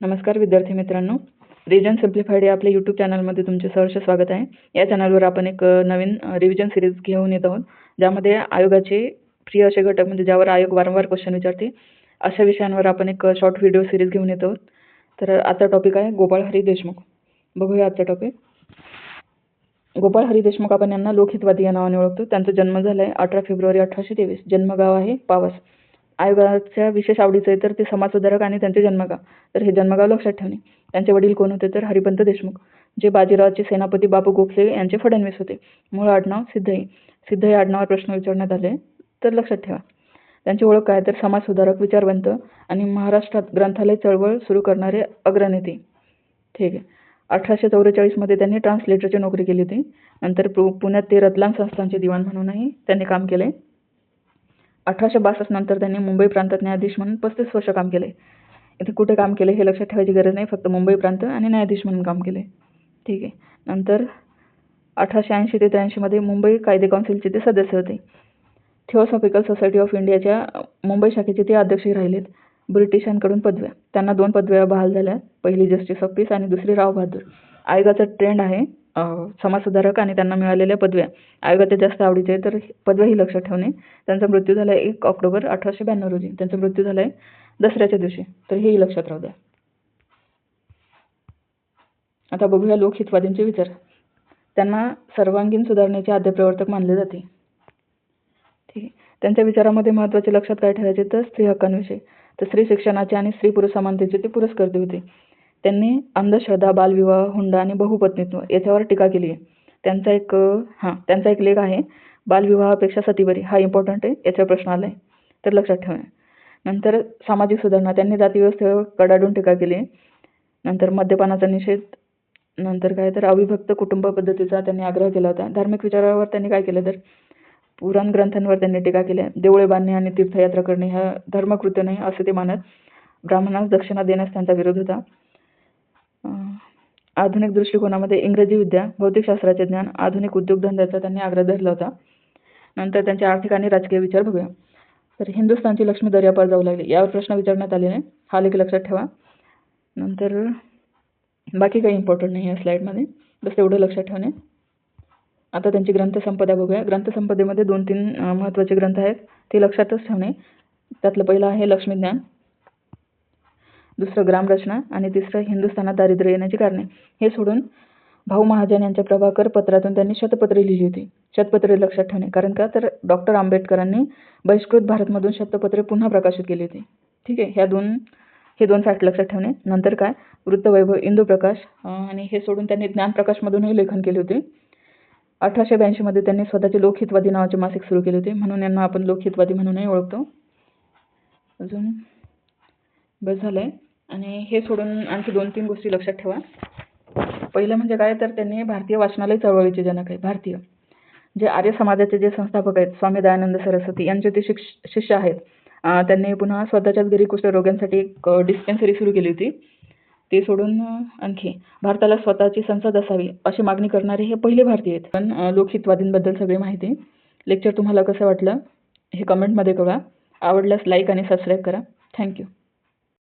नमस्कार विद्यार्थी मित्रांनो, रिजन सिम्प्लिफाईड या आपल्या यूट्यूब चॅनलमध्ये तुमचे सहर्ष स्वागत आहे. या चॅनलवर आपण एक नवीन रिव्हिजन सिरीज घेऊन येत आहोत, ज्यामध्ये आयोगाचे प्रिय असे घटक म्हणजे ज्यावर आयोग वारंवार क्वेश्चन विचारते अशा विषयांवर आपण एक शॉर्ट व्हिडिओ सिरीज घेऊन येत आहोत. तर आजचा टॉपिक आहे गोपाळ हरी देशमुख. बघूया आजचा टॉपिक. गोपाळ हरी देशमुख आपण यांना लोकहितवादी या नावाने ओळखतो. त्यांचा जन्म झाला आहे 18 फेब्रुवारी 1823. जन्मगाव आहे पावस. आयोगाच्या विशेष आवडीचं आहे तर ते समाजसुधारक आणि त्यांचे जन्मगाव. तर हे जन्मगाव लक्षात ठेवणे. त्यांचे वडील कोण होते तर हरिपंत देशमुख, जे बाजीरावाचे सेनापती बापू गोखले यांचे फडणवीस होते. मूळ आडनाव सिद्धई. सिद्धई आडनावावर प्रश्न विचारण्यात आले तर लक्षात ठेवा. त्यांची ओळख काय तर समाजसुधारक, विचारवंत आणि महाराष्ट्रात ग्रंथालय चळवळ सुरू करणारे अग्रनेते. ठीक आहे. 1844 मध्ये त्यांनी ट्रान्सलेटरची नोकरी केली होती. नंतर पुण्यात ते रतलाम संस्थानचे दिवाण म्हणूनही त्यांनी काम केले. 1862 नंतर त्यांनी मुंबई प्रांतात न्यायाधीश म्हणून 35 वर्ष काम केले. इथे कुठे काम केले हे लक्षात ठेवायची गरज नाही, फक्त मुंबई प्रांत आणि न्यायाधीश म्हणून काम केले. ठीक आहे. नंतर 1880 ते 83 मध्ये मुंबई कायदे काउन्सिलचे ते सदस्य होते. थिओसॉफिकल सोसायटी ऑफ इंडियाच्या मुंबई शाखेचे ते अध्यक्षही राहिलेत. ब्रिटिशांकडून पदव्या, त्यांना 2 पदव्या बहाल झाल्या. पहिली जस्टिस ऑफ पीस आणि दुसरी राव बहादूर. आयोगाचा ट्रेंड आहे समाजसुधारक आणि त्यांना मिळालेल्या पदव्या आयोगाच्या जास्त आवडीचे तर पदव्याही लक्षात ठेवणे. त्यांचा मृत्यू झाला 1 ऑक्टोबर 1892 रोजी. त्यांचा मृत्यू झाला दसऱ्याच्या दिवशी, तर हेही लक्षात राहू द्या. आता बघूया लोकहितवादींचे विचार. त्यांना सर्वांगीण सुधारणेचे आद्य प्रवर्तक मानले जाते. ठीक आहे. त्यांच्या विचारामध्ये महत्त्वाचे लक्षात काय ठेवायचे तर स्त्री हक्कांविषयी, तर स्त्री शिक्षणाचे आणि स्त्री पुरुष समानतेचे ते पुरस्कर्ते होते. त्यांनी अंधश्रद्धा, बालविवाह, हुंडा आणि बहुपत्नीत्व याच्यावर टीका केली आहे. त्यांचा एक लेख आहे बालविवाहापेक्षा सतीबरी. हा इम्पॉर्टंट आहे, याचा प्रश्न आला आहे तर लक्षात ठेवा. नंतर सामाजिक सुधारणा, त्यांनी जातीव्यवस्थेवर कडाडून टीका केली आहे. नंतर मद्यपानाचा निषेध. नंतर काय तर अविभक्त कुटुंब पद्धतीचा त्यांनी आग्रह केला होता. धार्मिक विचारावर त्यांनी काय केलं तर पुराण ग्रंथांवर त्यांनी टीका केली. देवळे बांधणे आणि तीर्थयात्रा करणे हा धर्मकृत्य नाही असे ते मानत. ब्राह्मणास दक्षिणा देण्यास त्यांचा विरोध होता. आधुनिक दृष्टिकोनामध्ये इंग्रजी विद्या, भौतिकशास्त्राचे ज्ञान, आधुनिक उद्योगधंद्याचा त्यांनी आग्रह धरला होता. नंतर त्यांचे आर्थिक आणि राजकीय विचार बघूया. तर हिंदुस्थानची लक्ष्मी दर्यापार जाऊ लागली यावर प्रश्न विचारण्यात आलेले. हा लेख लक्षात ठेवा. नंतर बाकी काही इम्पॉर्टंट नाही या स्लाईडमध्ये, बस एवढं लक्षात ठेवणे. आता त्यांची ग्रंथसंपदा बघूया. ग्रंथसंपदेमध्ये 2-3 महत्त्वाचे ग्रंथ आहेत, ते लक्षातच ठेवणे. त्यातलं पहिलं आहे लक्ष्मीज्ञान, दुसरं ग्रामरचना आणि तिसरं हिंदुस्थानात दारिद्र्य येण्याची कारणे. हे सोडून भाऊ महाजन यांच्या प्रभाकर पत्रातून त्यांनी शतपत्रे लिहिली होती. शतपत्रे लक्षात ठेवणे, कारण का तर डॉक्टर आंबेडकरांनी बहिष्कृत भारतमधून शतपत्रे पुन्हा प्रकाशित केली होती. ठीक आहे. हे दोन फॅक्ट लक्षात ठेवणे. नंतर काय वृत्तवैभव, इंदुप्रकाश आणि हे सोडून त्यांनी ज्ञानप्रकाशमधूनही लेखन केले होते. 1882 मध्ये त्यांनी स्वतःचे लोकहितवादी नावाचे मासिक सुरू केले होते, म्हणून यांना आपण लोकहितवादी म्हणूनही ओळखतो. अजून बस झालंय. आणि हे सोडून आणखी 2-3 गोष्टी लक्षात ठेवा. पहिलं म्हणजे काय तर त्यांनी भारतीय वाचनालय चळवळीचे जनक आहे. भारतीय जे आर्य समाजाचे जे संस्थापक आहेत स्वामी दयानंद सरस्वती यांचे ते शिष्य आहेत. त्यांनी पुन्हा स्वतःच्याच घरी कुष्ठरोग्यांसाठी एक डिस्पेन्सरी सुरू केली होती. ते सोडून आणखी भारताला स्वतःची संसद असावी अशी मागणी करणारे हे पहिले भारतीय आहेत. पण लोकहितवादींबद्दल सगळी माहिती. लेक्चर तुम्हाला कसं वाटलं हे कमेंटमध्ये कळवा. आवडल्यास लाईक आणि सबस्क्राईब करा. थँक्यू.